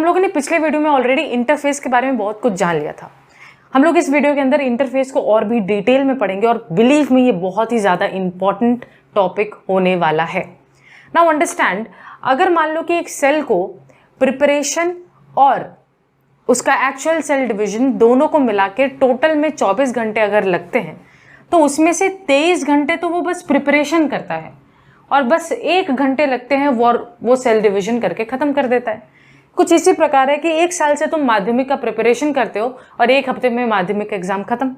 हम लोगों ने पिछले वीडियो में ऑलरेडी इंटरफेस के बारे में बहुत कुछ जान लिया था। हम लोग इस वीडियो के अंदर इंटरफेस को और भी डिटेल में पढ़ेंगे और बिलीव मी ये बहुत ही ज़्यादा इंपॉर्टेंट टॉपिक होने वाला है। नाउ अंडरस्टैंड, अगर मान लो कि एक सेल को प्रिपरेशन और उसका एक्चुअल सेल डिवीजन दोनों को मिला के टोटल में 24 घंटे अगर लगते हैं तो उसमें से 23 घंटे तो वो बस प्रिपरेशन करता है और बस 1 घंटे लगते हैं वो सेल डिवीजन करके ख़त्म कर देता है। कुछ इसी प्रकार है कि 1 साल से तुम माध्यमिक का प्रिपरेशन करते हो और 1 हफ्ते में माध्यमिक एग्जाम खत्म।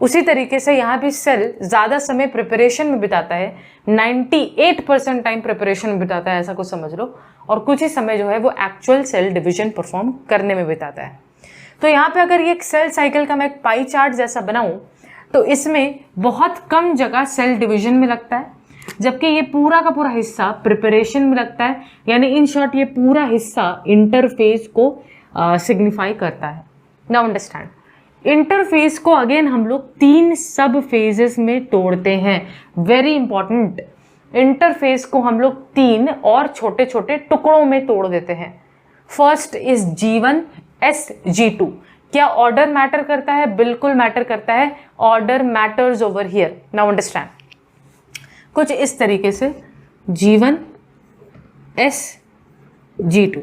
उसी तरीके से यहाँ भी सेल ज़्यादा समय प्रिपरेशन में बिताता है, 98% टाइम प्रिपरेशन में बिताता है, ऐसा कुछ समझ लो, और कुछ ही समय जो है वो एक्चुअल सेल डिवीजन परफॉर्म करने में बिताता है। तो यहाँ पे अगर ये एक सेल साइकिल का मैं एक पाई चार्ट जैसा बनाऊँ तो इसमें बहुत कम जगह सेल डिवीजन में लगता है, जबकि ये पूरा का पूरा हिस्सा प्रिपरेशन में लगता है। यानी इन शॉर्ट ये पूरा हिस्सा इंटरफेस को सिग्निफाई करता है। नाउ अंडरस्टैंड, इंटरफेस को अगेन हम लोग 3 सब फेजेस में तोड़ते हैं। वेरी इंपॉर्टेंट, इंटरफेस को हम लोग 3 और छोटे छोटे टुकड़ों में तोड़ देते हैं। First is G1 S G2। क्या ऑर्डर मैटर करता है? बिल्कुल मैटर करता है। Order matters over here. Now understand, कुछ इस तरीके से G1 S G2।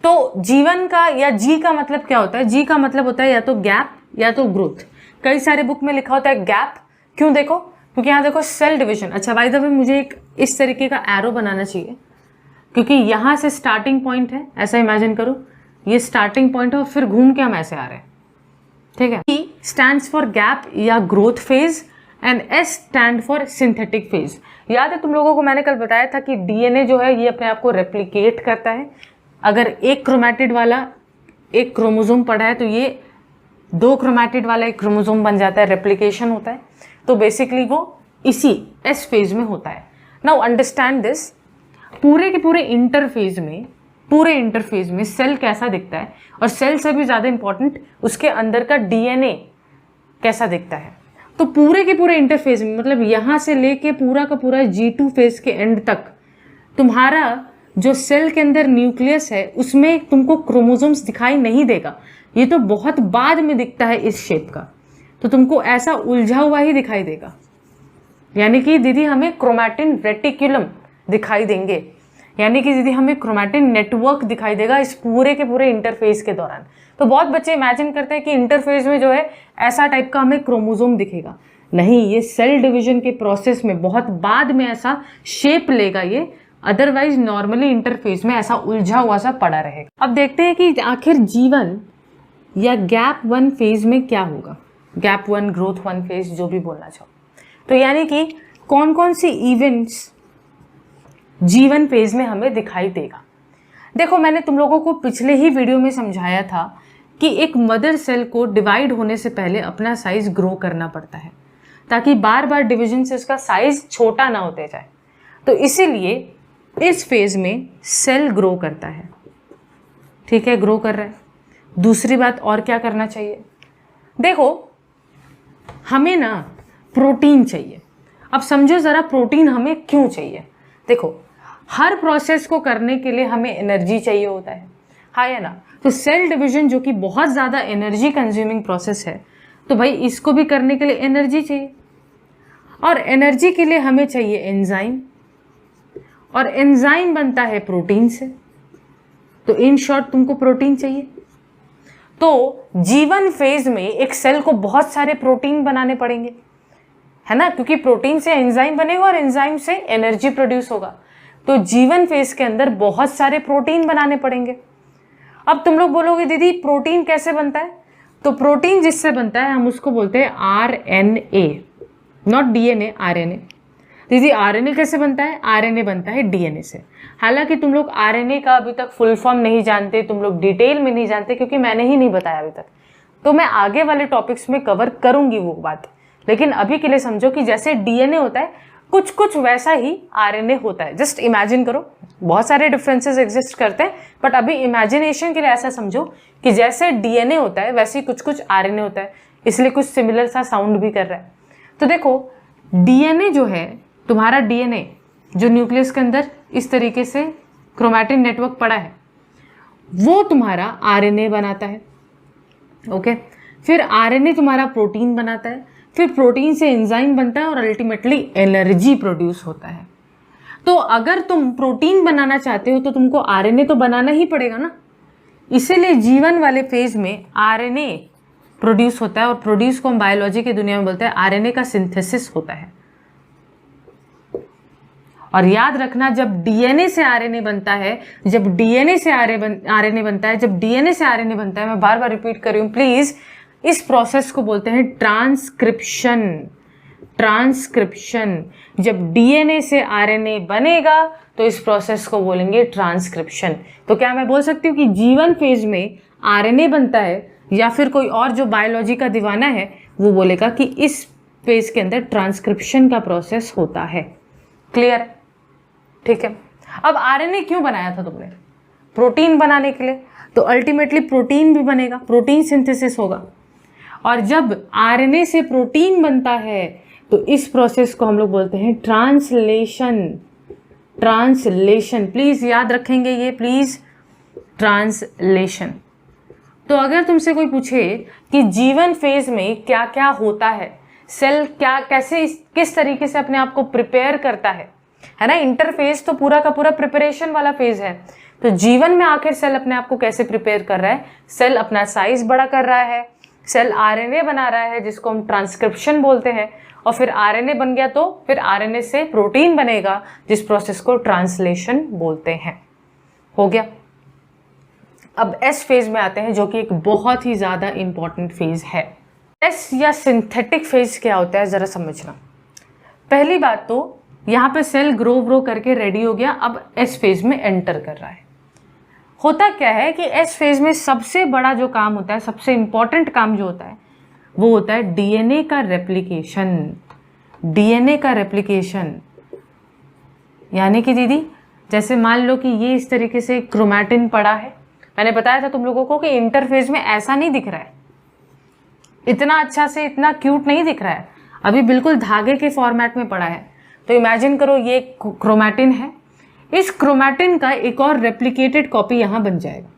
तो G1 का या G का मतलब क्या होता है? G का मतलब होता है या तो गैप या तो ग्रोथ। कई सारे बुक में लिखा होता है गैप। क्यों? देखो, क्योंकि यहाँ देखो सेल डिवीजन। अच्छा, बाय द वे मुझे एक इस तरीके का एरो बनाना चाहिए, क्योंकि यहाँ से स्टार्टिंग पॉइंट है, ऐसा इमेजिन करो, ये स्टार्टिंग पॉइंट है और फिर घूम के हम ऐसे आ रहे हैं, ठीक है। E स्टैंड्स फॉर गैप या growth phase and S stand for synthetic phase. याद है तुम लोगों को मैंने कल बताया था कि DNA जो है ये अपने आप को रेप्लिकेट करता है। अगर एक क्रोमैटिड वाला एक क्रोमोसोम पड़ा है तो ये 2 क्रोमैटिड वाला एक क्रोमोसोम बन जाता है, रेप्लिकेशन होता है। तो बेसिकली वो इसी S फेज में होता है। नाउ अंडरस्टैंड दिस, पूरे के पूरे इंटरफेज में सेल कैसा दिखता है, और सेल से भी ज़्यादा इंपॉर्टेंट उसके अंदर का DNA कैसा दिखता है। तो पूरे के पूरे इंटरफेज में, मतलब यहाँ से लेके पूरा का पूरा G2 फेज के एंड तक, तुम्हारा जो सेल के अंदर न्यूक्लियस है उसमें तुमको क्रोमोसोम्स दिखाई नहीं देगा। ये तो बहुत बाद में दिखता है इस शेप का, तो तुमको ऐसा उलझा हुआ ही दिखाई देगा। यानी कि दीदी हमें क्रोमैटिन रेटिकुलम दिखाई देंगे, यानी कि दीदी हमें क्रोमैटिन नेटवर्क दिखाई देगा इस पूरे के पूरे इंटरफेस के दौरान। तो बहुत बच्चे इमेजिन करते हैं कि इंटरफेस में जो है ऐसा टाइप का हमें क्रोमोसोम दिखेगा। नहीं, ये सेल डिवीजन के प्रोसेस में बहुत बाद में ऐसा शेप लेगा ये, अदरवाइज नॉर्मली इंटरफेस में ऐसा उलझा हुआ सा पड़ा रहेगा। अब देखते हैं कि आखिर G1 या गैप 1 फेज में क्या होगा। गैप 1, ग्रोथ 1 फेज, जो भी बोलना चाहो। तो यानी कि कौन कौन सी इवेंट्स G1 फेज में हमें दिखाई देगा। देखो, मैंने तुम लोगों को पिछले ही वीडियो में समझाया था कि एक मदर सेल को डिवाइड होने से पहले अपना साइज ग्रो करना पड़ता है, ताकि बार बार डिवीजन से उसका साइज छोटा ना होते जाए। तो इसीलिए इस फेज में सेल ग्रो करता है, ठीक है, ग्रो कर रहा है। दूसरी बात और क्या करना चाहिए? देखो, हमें ना प्रोटीन चाहिए। अब समझो ज़रा प्रोटीन हमें क्यों चाहिए। देखो, हर प्रोसेस को करने के लिए हमें एनर्जी चाहिए होता है, हाँ या ना। तो सेल डिवीजन जो कि बहुत ज़्यादा एनर्जी कंज्यूमिंग प्रोसेस है, तो भाई इसको भी करने के लिए एनर्जी चाहिए, और एनर्जी के लिए हमें चाहिए एंजाइम, और एंजाइम बनता है प्रोटीन से। तो इन शॉर्ट तुमको प्रोटीन चाहिए। तो G1 फेज में एक सेल को बहुत सारे प्रोटीन बनाने पड़ेंगे, है ना, क्योंकि प्रोटीन से एंजाइम बनेगा और एंजाइम से एनर्जी प्रोड्यूस होगा। तो G1 फेज के अंदर बहुत सारे प्रोटीन बनाने पड़ेंगे। अब तुम लोग बोलोगे दीदी प्रोटीन कैसे बनता है? तो प्रोटीन जिससे बनता है हम उसको बोलते हैं RNA, नॉट DNA, RNA। दीदी RNA कैसे बनता है? RNA बनता है DNA से। हालांकि तुम लोग RNA का अभी तक फुल फॉर्म नहीं जानते, तुम लोग डिटेल में नहीं जानते, क्योंकि मैंने ही नहीं बताया अभी तक। तो मैं आगे वाले टॉपिक्स में कवर करूंगी वो बात, लेकिन अभी के लिए समझो कि जैसे DNA होता है कुछ कुछ वैसा ही RNA होता है। जस्ट इमेजिन करो, बहुत सारे डिफरेंसेस एग्जिस्ट करते हैं, बट अभी इमेजिनेशन के लिए ऐसा समझो कि जैसे DNA होता है वैसे ही कुछ कुछ RNA होता है, इसलिए कुछ सिमिलर सा साउंड भी कर रहा है। तो देखो, DNA जो है, तुम्हारा DNA जो न्यूक्लियस के अंदर इस तरीके से क्रोमैटिन नेटवर्क पड़ा है, वो तुम्हारा आरएनए बनाता है। ओके, फिर आरएनए तुम्हारा प्रोटीन बनाता है, फिर प्रोटीन से एंजाइम बनता है और अल्टीमेटली एनर्जी प्रोड्यूस होता है। तो अगर तुम प्रोटीन बनाना चाहते हो तो तुमको आरएनए तो बनाना ही पड़ेगा ना। इसीलिए जीवन वाले फेज में आरएनए प्रोड्यूस होता है, और प्रोड्यूस को हम बायोलॉजी की दुनिया में बोलते हैं आरएनए का सिंथेसिस होता है। और याद रखना, जब डीएनए से आरएनए बनता है, जब डीएनए से आरएनए बनता है, जब डीएनए से आरएनए बनता है, मैं बार बार रिपीट कर रही हूँ प्लीज, इस प्रोसेस को बोलते हैं ट्रांसक्रिप्शन। ट्रांसक्रिप्शन, जब डीएनए से आरएनए बनेगा तो इस प्रोसेस को बोलेंगे ट्रांसक्रिप्शन। तो क्या मैं बोल सकती हूँ कि जीवन फेज में आरएनए बनता है, या फिर कोई और जो बायोलॉजी का दीवाना है वो बोलेगा कि इस फेज के अंदर ट्रांसक्रिप्शन का प्रोसेस होता है। क्लियर है? ठीक है। अब आरएनए क्यों बनाया था तुमने? प्रोटीन बनाने के लिए। तो अल्टीमेटली प्रोटीन भी बनेगा, प्रोटीन सिंथेसिस होगा। और जब आरएनए से प्रोटीन बनता है तो इस प्रोसेस को हम लोग बोलते हैं ट्रांसलेशन। ट्रांसलेशन, प्लीज याद रखेंगे ये, प्लीज, ट्रांसलेशन। तो अगर तुमसे कोई पूछे कि जीवन फेज में क्या क्या होता है, सेल क्या कैसे किस तरीके से अपने आप को प्रिपेयर करता है ना, इंटरफेज तो पूरा का पूरा प्रिपरेशन वाला फेज है। तो जीवन में आखिर सेल अपने आप को कैसे प्रिपेयर कर रहा है? सेल अपना साइज बड़ा कर रहा है, सेल आरएनए बना रहा है जिसको हम ट्रांसक्रिप्शन बोलते हैं, और फिर आरएनए बन गया तो फिर आरएनए से प्रोटीन बनेगा जिस प्रोसेस को ट्रांसलेशन बोलते हैं। हो गया। अब एस फेज में आते हैं जो कि एक बहुत ही ज्यादा इंपॉर्टेंट फेज है। एस या सिंथेटिक फेज क्या होता है जरा समझना। पहली बात तो यहाँ पे सेल ग्रो करके रेडी हो गया, अब एस फेज में एंटर कर रहा है। होता क्या है कि एस फेज में सबसे बड़ा जो काम होता है, सबसे इंपॉर्टेंट काम जो होता है वो होता है डीएनए का रेप्लिकेशन। डीएनए का रेप्लिकेशन यानी कि दीदी, जैसे मान लो कि ये इस तरीके से क्रोमैटिन पड़ा है। मैंने बताया था तुम लोगों को कि इंटरफेज में ऐसा नहीं दिख रहा है, इतना अच्छा से, इतना क्यूट नहीं दिख रहा है, अभी बिल्कुल धागे के फॉर्मेट में पड़ा है। तो इमेजिन करो ये क्रोमैटिन है, इस क्रोमैटिन का एक और रेप्लिकेटेड कॉपी यहां बन जाएगा।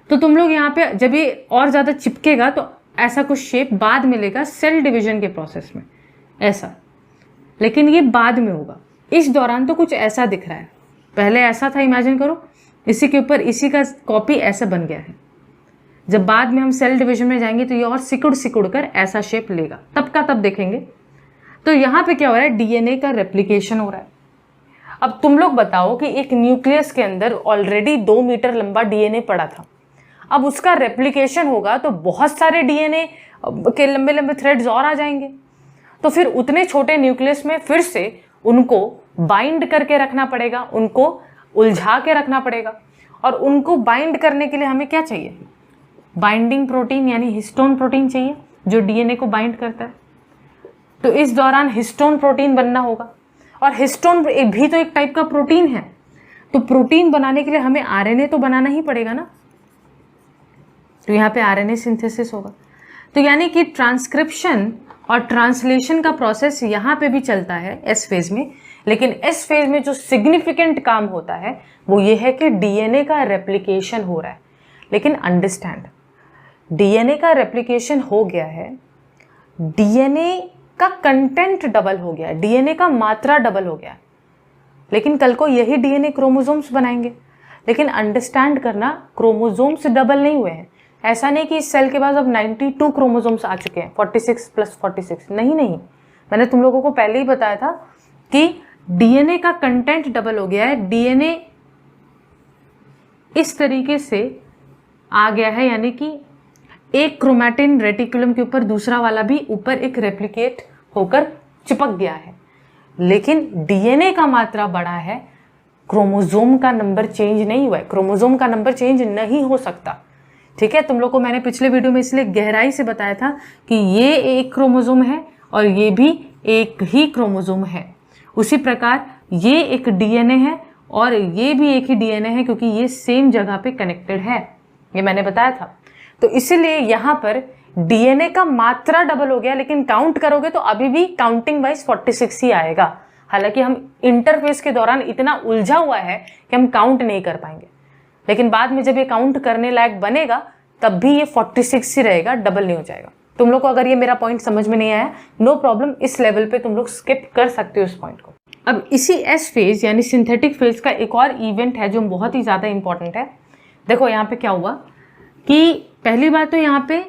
तो तुम लोग यहाँ पे जब ये और ज्यादा चिपकेगा तो ऐसा कुछ शेप बाद मिलेगा सेल डिवीजन के प्रोसेस में, ऐसा, लेकिन ये बाद में होगा। इस दौरान तो कुछ ऐसा दिख रहा है, पहले ऐसा था, इमेजिन करो, इसी के ऊपर इसी का कॉपी ऐसा बन गया है। जब बाद में हम सेल डिवीजन में जाएंगे तो ये और सिकुड़ सिकुड़ कर ऐसा शेप लेगा, तब का तब देखेंगे। तो यहाँ पे क्या हो रहा है? डीएनए का रेप्लिकेशन हो रहा है। अब तुम लोग बताओ कि एक न्यूक्लियस के अंदर ऑलरेडी 2 मीटर लंबा डीएनए पड़ा था, अब उसका रेप्लिकेशन होगा तो बहुत सारे डीएनए के लंबे लंबे थ्रेड्स और आ जाएंगे। तो फिर उतने छोटे न्यूक्लियस में फिर से उनको बाइंड करके रखना पड़ेगा, उनको उलझा के रखना पड़ेगा। और उनको बाइंड करने के लिए हमें क्या चाहिए? बाइंडिंग प्रोटीन यानी हिस्टोन प्रोटीन चाहिए जो डीएनए को बाइंड करता है। तो इस दौरान हिस्टोन प्रोटीन बनना होगा, और हिस्टोन भी तो एक टाइप का प्रोटीन है। तो प्रोटीन बनाने के लिए हमें आरएनए तो बनाना ही पड़ेगा ना, तो यहाँ पे आरएनए सिंथेसिस होगा। तो यानी कि ट्रांसक्रिप्शन और ट्रांसलेशन का प्रोसेस यहाँ पे भी चलता है एस फेज में, लेकिन एस फेज में जो सिग्निफिकेंट काम होता है वो ये है कि डीएनए का रेप्लिकेशन हो रहा है। लेकिन अंडरस्टैंड, डीएनए का रेप्लिकेशन हो गया है, डीएनए का कंटेंट डबल हो गया है, डीएनए का मात्रा डबल हो गया है, लेकिन कल को यही डीएनए क्रोमोसोम्स बनाएंगे। लेकिन अंडरस्टैंड करना, क्रोमोसोम्स डबल नहीं हुए हैं। ऐसा नहीं कि इस सेल के पास अब 92 क्रोमोसोम्स आ चुके हैं, 46 + 46, नहीं, मैंने तुम लोगों को पहले ही बताया था कि डीएनए का कंटेंट डबल हो गया है। डीएनए इस तरीके से आ गया है, यानी कि एक क्रोमैटिन रेटिकुलम के ऊपर दूसरा वाला भी ऊपर एक रेप्लिकेट होकर चिपक गया है, लेकिन डीएनए का मात्रा बड़ा है, क्रोमोसोम का नंबर चेंज नहीं हुआ है। क्रोमोसोम का नंबर चेंज नहीं हो सकता, ठीक है। तुम लोग को मैंने पिछले वीडियो में इसलिए गहराई से बताया था कि ये एक क्रोमोसोम है और ये भी एक ही क्रोमोसोम है। उसी प्रकार ये एक डीएनए है और ये भी एक ही डीएनए है, क्योंकि ये सेम जगह पे कनेक्टेड है, ये मैंने बताया था। तो इसीलिए यहाँ पर डीएनए का मात्रा डबल हो गया, लेकिन काउंट करोगे तो अभी भी काउंटिंग वाइज 46 ही आएगा। हालांकि हम इंटरफेस के दौरान इतना उलझा हुआ है कि हम काउंट नहीं कर पाएंगे। लेकिन बाद में जब ये काउंट करने लायक बनेगा तब भी ये 46 ही रहेगा, डबल नहीं हो जाएगा। तुम लोग को अगर ये मेरा पॉइंट समझ में नहीं आया, नो प्रॉब्लम, इस लेवल पे तुम लोग स्किप कर सकते हो इस पॉइंट को। अब इसी एस फेज यानी सिंथेटिक फेज का एक और इवेंट है जो बहुत ही ज़्यादा इंपॉर्टेंट है। देखो यहाँ पे क्या हुआ कि पहली बात तो यहाँ पे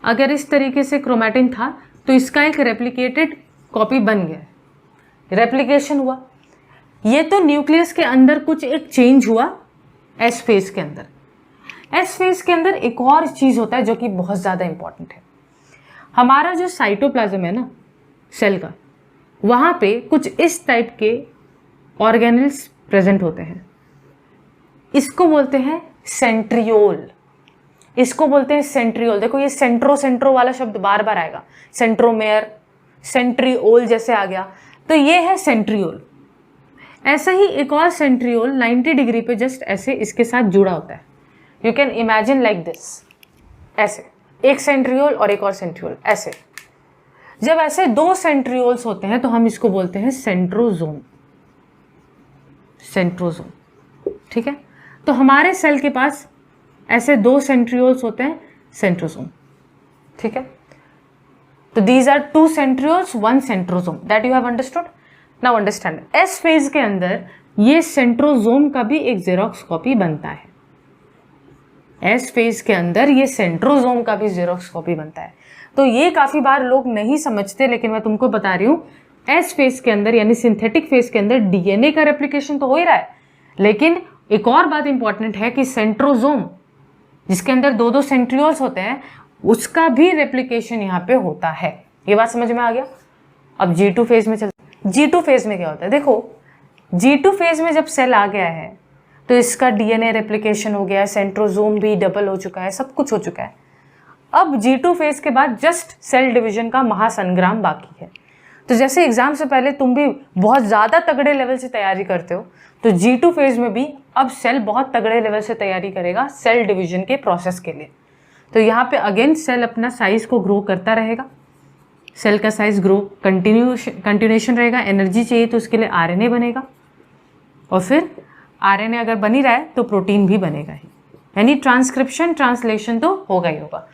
अगर इस तरीके से क्रोमैटिन था तो इसका एक रेप्लिकेटेड कॉपी बन गया, रेप्लिकेशन हुआ। ये तो न्यूक्लियस के अंदर कुछ एक चेंज हुआ एस फेज के अंदर। एस फेज के अंदर एक और चीज़ होता है जो कि बहुत ज़्यादा इंपॉर्टेंट है। हमारा जो साइटोप्लाज्म है ना सेल का, वहाँ पे कुछ इस टाइप के ऑर्गेनल्स प्रेजेंट होते हैं। इसको बोलते हैं सेंट्रियोल, इसको बोलते हैं सेंट्रियोल। देखो ये सेंट्रो वाला शब्द बार बार आएगा, सेंट्रोमेयर, सेंट्रियोल जैसे आ गया, तो ये है सेंट्रियोल। ऐसा ही एक और सेंट्रियोल 90 डिग्री पे जस्ट ऐसे इसके साथ जुड़ा होता है। You can imagine like this, ऐसे एक सेंट्रियोल और एक और सेंट्रियोल ऐसे। जब ऐसे दो सेंट्रियोल्स होते हैं तो हम इसको बोलते हैं सेंट्रोजोम, सेंट्रोजोम, ठीक है। तो हमारे सेल के पास ऐसे दो सेंट्रियोल्स होते हैं, सेंट्रोजोम, ठीक है। तो these are two centrioles, one centrosome, that you have understood. Now understand, S phase के अंदर ये सेंट्रोजोम का भी एक जेरोक्स कॉपी बनता है। एस फेज के अंदर ये सेंट्रोजोम का भी जेरोक्स कॉपी बनता है। तो ये काफ़ी बार लोग नहीं समझते, लेकिन मैं तुमको बता रही हूँ, एस फेज के अंदर यानी सिंथेटिक फेज के अंदर डीएनए का रेप्लिकेशन तो हो ही रहा है, लेकिन एक और बात इंपॉर्टेंट है कि सेंट्रोजोम जिसके अंदर दो दो सेंट्रियोल्स होते हैं उसका भी रेप्लिकेशन यहाँ पे होता है। ये बात समझ में आ गया। अब G2 फेज में चलते। G2 फेज में क्या होता है, देखो G2 फेज में जब सेल आ गया है तो इसका डीएनए रेप्लिकेशन हो गया है, सेंट्रोजोम भी डबल हो चुका है, सब कुछ हो चुका है। अब G2 फेज के बाद जस्ट सेल डिवीजन का महासंग्राम बाकी है। तो जैसे एग्जाम से पहले तुम भी बहुत ज़्यादा तगड़े लेवल से तैयारी करते हो, तो G2 फेज में भी अब सेल बहुत तगड़े लेवल से तैयारी करेगा सेल डिवीजन के प्रोसेस के लिए। तो यहाँ पे अगेन सेल अपना साइज को ग्रो करता रहेगा, सेल का साइज ग्रो कंटिन्यूएशन रहेगा। एनर्जी चाहिए तो उसके लिए आरएनए बनेगा, और फिर आरएनए अगर बनी रहा है तो प्रोटीन भी बनेगा ही, यानी ट्रांसक्रिप्शन ट्रांसलेशन तो होगा ही होगा।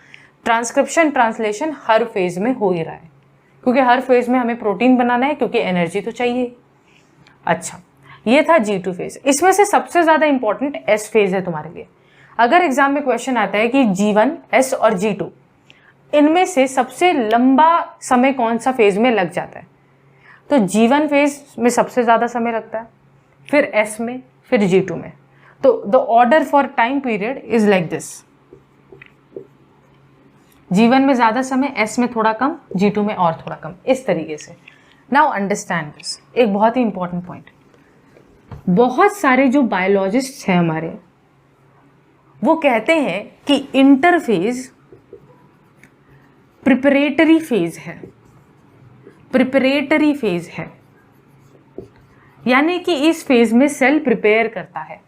ट्रांसक्रिप्शन ट्रांसलेशन हर फेज में हो ही रहा है, क्योंकि हर फेज में हमें प्रोटीन बनाना है, क्योंकि एनर्जी तो चाहिए। अच्छा, ये था G2 फेज। इसमें से सबसे ज़्यादा इंपॉर्टेंट S फेज है तुम्हारे लिए। अगर एग्जाम में क्वेश्चन आता है कि G1, S और G2 इनमें से सबसे लंबा समय कौन सा फेज में लग जाता है, तो G1 फेज में सबसे ज़्यादा समय लगता है, फिर S में, फिर G2 में। तो the order for time period is like this, G1 में ज़्यादा समय, S में थोड़ा कम, G2 में और थोड़ा कम, इस तरीके से। नाउ अंडरस्टैंड दिस, एक बहुत ही इंपॉर्टेंट पॉइंट। बहुत सारे जो बायोलॉजिस्ट हैं हमारे, वो कहते हैं कि इंटरफेज प्रिपरेटरी फेज है, प्रिपरेटरी फेज है, यानी कि इस फेज में सेल प्रिपेयर करता है।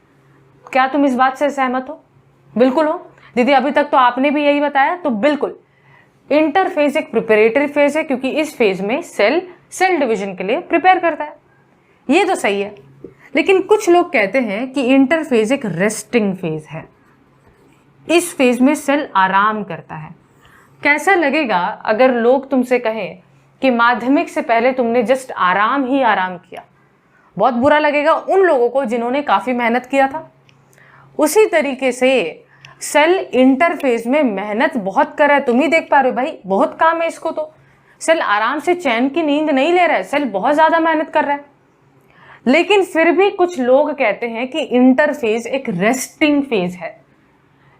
क्या तुम इस बात से सहमत हो? बिल्कुल हो दीदी, अभी तक तो आपने भी यही बताया, तो बिल्कुल इंटरफेज एक प्रिपरेटरी फेज है, क्योंकि इस फेज में सेल डिवीजन के लिए प्रिपेयर करता है। ये तो सही है, लेकिन कुछ लोग कहते हैं कि इंटरफेज एक रेस्टिंग फेज है। इस फेज में सेल आराम करता है। कैसा लगेगा अगर लोग तुमसे कहें कि माध्यमिक से पहले तुमने जस्ट आराम ही आराम किया? बहुत बुरा लगेगा उन लोगों को जिन्होंने काफ़ी मेहनत किया था। उसी तरीके से सेल इंटरफेज में मेहनत बहुत कर रहा है, तुम ही देख पा रहे हो भाई, बहुत काम है इसको। तो सेल आराम से चैन की नींद नहीं ले रहा है, सेल बहुत ज़्यादा मेहनत कर रहा है। लेकिन फिर भी कुछ लोग कहते हैं कि इंटरफेज एक रेस्टिंग फेज है।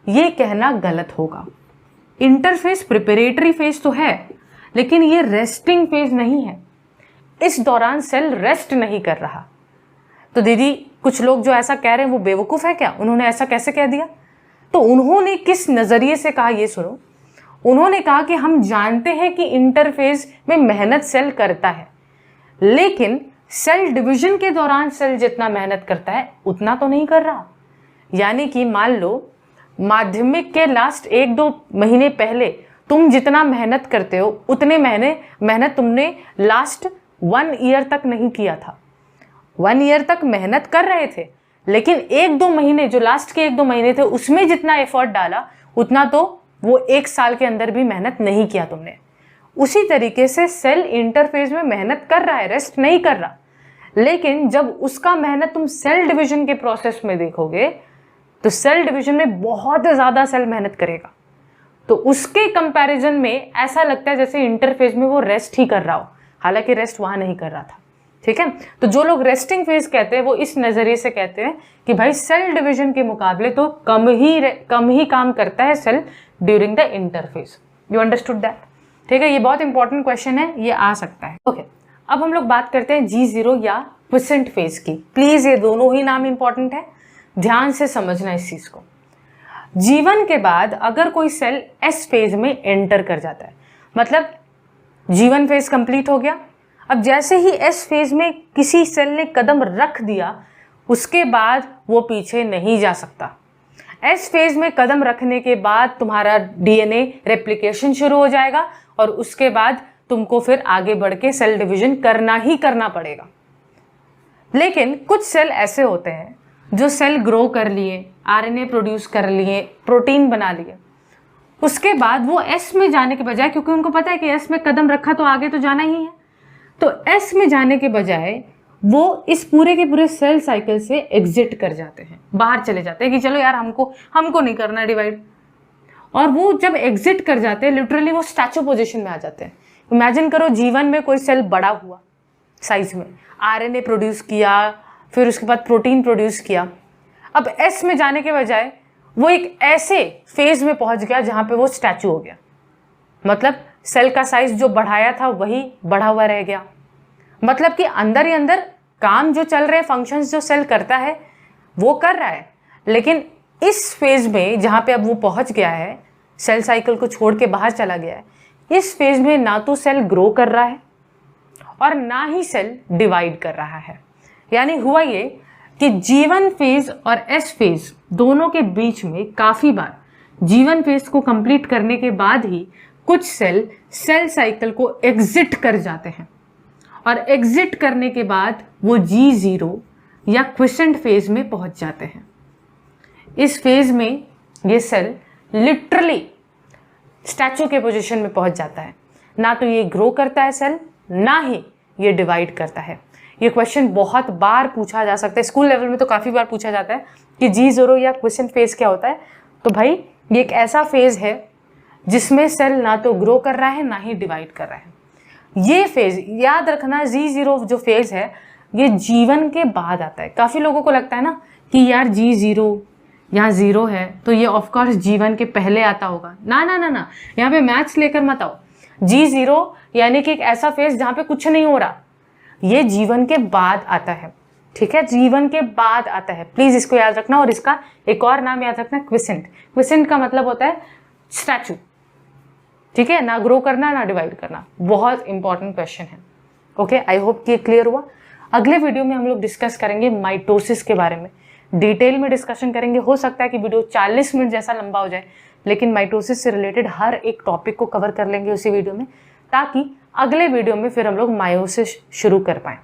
ये कहना गलत होगा। इंटरफेज प्रिपरेटरी फेज तो है, लेकिन ये रेस्टिंग फेज नहीं है। इस दौरान सेल रेस्ट नहीं कर रहा। तो दीदी कुछ लोग जो ऐसा कह रहे हैं वो बेवकूफ़ है क्या? उन्होंने ऐसा कैसे कह दिया? तो उन्होंने किस नज़रिए से कहा, ये सुनो। उन्होंने कहा कि हम जानते हैं कि इंटरफेज में मेहनत सेल करता है, लेकिन सेल डिवीजन के दौरान सेल जितना मेहनत करता है उतना तो नहीं कर रहा। यानी कि मान लो माध्यमिक के लास्ट 1-2 महीने पहले तुम जितना मेहनत करते हो उतने मेहनत तुमने लास्ट 1 ईयर तक नहीं किया था। 1 ईयर तक मेहनत कर रहे थे, लेकिन 1-2 महीने, जो लास्ट के 1-2 महीने थे, उसमें जितना एफर्ट डाला उतना तो वो 1 साल के अंदर भी मेहनत नहीं किया तुमने। उसी तरीके से सेल इंटरफेज में मेहनत कर रहा है, रेस्ट नहीं कर रहा, लेकिन जब उसका मेहनत तुम सेल डिवीजन के प्रोसेस में देखोगे तो सेल डिवीजन में बहुत ज़्यादा सेल मेहनत करेगा। तो उसके कंपैरिजन में ऐसा लगता है जैसे इंटरफेज में वो रेस्ट ही कर रहा हो, हालांकि रेस्ट वहां नहीं कर रहा था। ठीक है, तो जो लोग रेस्टिंग फेज कहते हैं वो इस नजरिए से कहते हैं कि भाई सेल डिवीजन के मुकाबले तो कम ही काम करता है cell during the interphase. You understood that? ठीक है, ये बहुत इंपॉर्टेंट क्वेश्चन है, ये आ सकता है। ओके, अब हम लोग बात करते हैं G0 या क्विसेंट फेज की। प्लीज ये दोनों ही नाम इंपॉर्टेंट है, ध्यान से समझना इस चीज को। जीवन के बाद अगर कोई सेल एस फेज में एंटर कर जाता है, मतलब जीवन फेज कंप्लीट हो गया, अब जैसे ही एस फेज में किसी सेल ने कदम रख दिया उसके बाद वो पीछे नहीं जा सकता। एस फेज में कदम रखने के बाद तुम्हारा डीएनए रेप्लिकेशन शुरू हो जाएगा और उसके बाद तुमको फिर आगे बढ़ के सेल डिवीजन करना ही करना पड़ेगा। लेकिन कुछ सेल ऐसे होते हैं जो सेल ग्रो कर लिए, आरएनए प्रोड्यूस कर लिए, प्रोटीन बना लिए, उसके बाद वो एस में जाने के बजाय, क्योंकि उनको पता है कि एस में कदम रखा तो आगे तो जाना ही है, तो एस में जाने के बजाय वो इस पूरे के पूरे सेल साइकिल से एग्जिट कर जाते हैं, बाहर चले जाते हैं कि चलो यार हमको नहीं करना डिवाइड। और वो जब एग्जिट कर जाते हैं लिटरली वो स्टैचू पोजीशन में आ जाते हैं। इमेजिन करो जीवन में कोई सेल बड़ा हुआ साइज में, आरएनए प्रोड्यूस किया, फिर उसके बाद प्रोटीन प्रोड्यूस किया, अब एस में जाने के बजाय वो एक ऐसे फेज में पहुंच गया जहां पे वो स्टैचू हो गया। मतलब सेल का साइज जो बढ़ाया था वही बढ़ा हुआ रह गया। मतलब कि अंदर ही अंदर काम जो चल रहे, फंक्शंस जो सेल करता है वो कर रहा है, लेकिन इस फेज में जहां पे अब वो पहुंच गया है, सेल साइकिल को छोड़ के बाहर चला गया है, इस फेज में ना तो सेल ग्रो कर रहा है और ना ही सेल डिवाइड कर रहा है। यानी हुआ ये कि जीवन फेज और एस फेज दोनों के बीच में काफी बार जीवन फेज को कंप्लीट करने के बाद ही कुछ सेल साइकिल को एग्जिट कर जाते हैं और एग्जिट करने के बाद वो G0 या क्विसेंट फेज में पहुंच जाते हैं। इस फेज में ये सेल लिटरली स्टैचू के पोजीशन में पहुंच जाता है, ना तो ये ग्रो करता है सेल, ना ही ये डिवाइड करता है। ये क्वेश्चन बहुत बार पूछा जा सकता है, स्कूल लेवल में तो काफ़ी बार पूछा जाता है कि G0 या क्विसेंट फेज क्या होता है। तो भाई ये एक ऐसा फेज है जिसमें सेल ना तो ग्रो कर रहा है ना ही डिवाइड कर रहा है। ये फेज याद रखना, G0 जो फेज है ये जीवन के बाद आता है। काफ़ी लोगों को लगता है ना कि यार G0 यहाँ 0 है तो ये ऑफकोर्स जीवन के पहले आता होगा। ना ना ना ना, यहाँ पे मैथ्स लेकर मत आओ। G0 यानी कि एक ऐसा फेज जहाँ पे कुछ नहीं हो रहा, ये जीवन के बाद आता है। ठीक है, जीवन के बाद आता है, प्लीज इसको याद रखना। और इसका एक और नाम याद रखना, क्विसेंट। क्विसेंट का मतलब होता है स्टैचू। ठीक है, ना ग्रो करना ना डिवाइड करना। बहुत इंपॉर्टेंट क्वेश्चन है। ओके, आई होप कि क्लियर हुआ। अगले वीडियो में हम लोग डिस्कस करेंगे माइटोसिस के बारे में, डिटेल में डिस्कशन करेंगे। हो सकता है कि वीडियो 40 मिनट जैसा लंबा हो जाए, लेकिन माइटोसिस से रिलेटेड हर एक टॉपिक को कवर कर लेंगे उसी वीडियो में, ताकि अगले वीडियो में फिर हम लोग मायोसिस शुरू कर पाएं।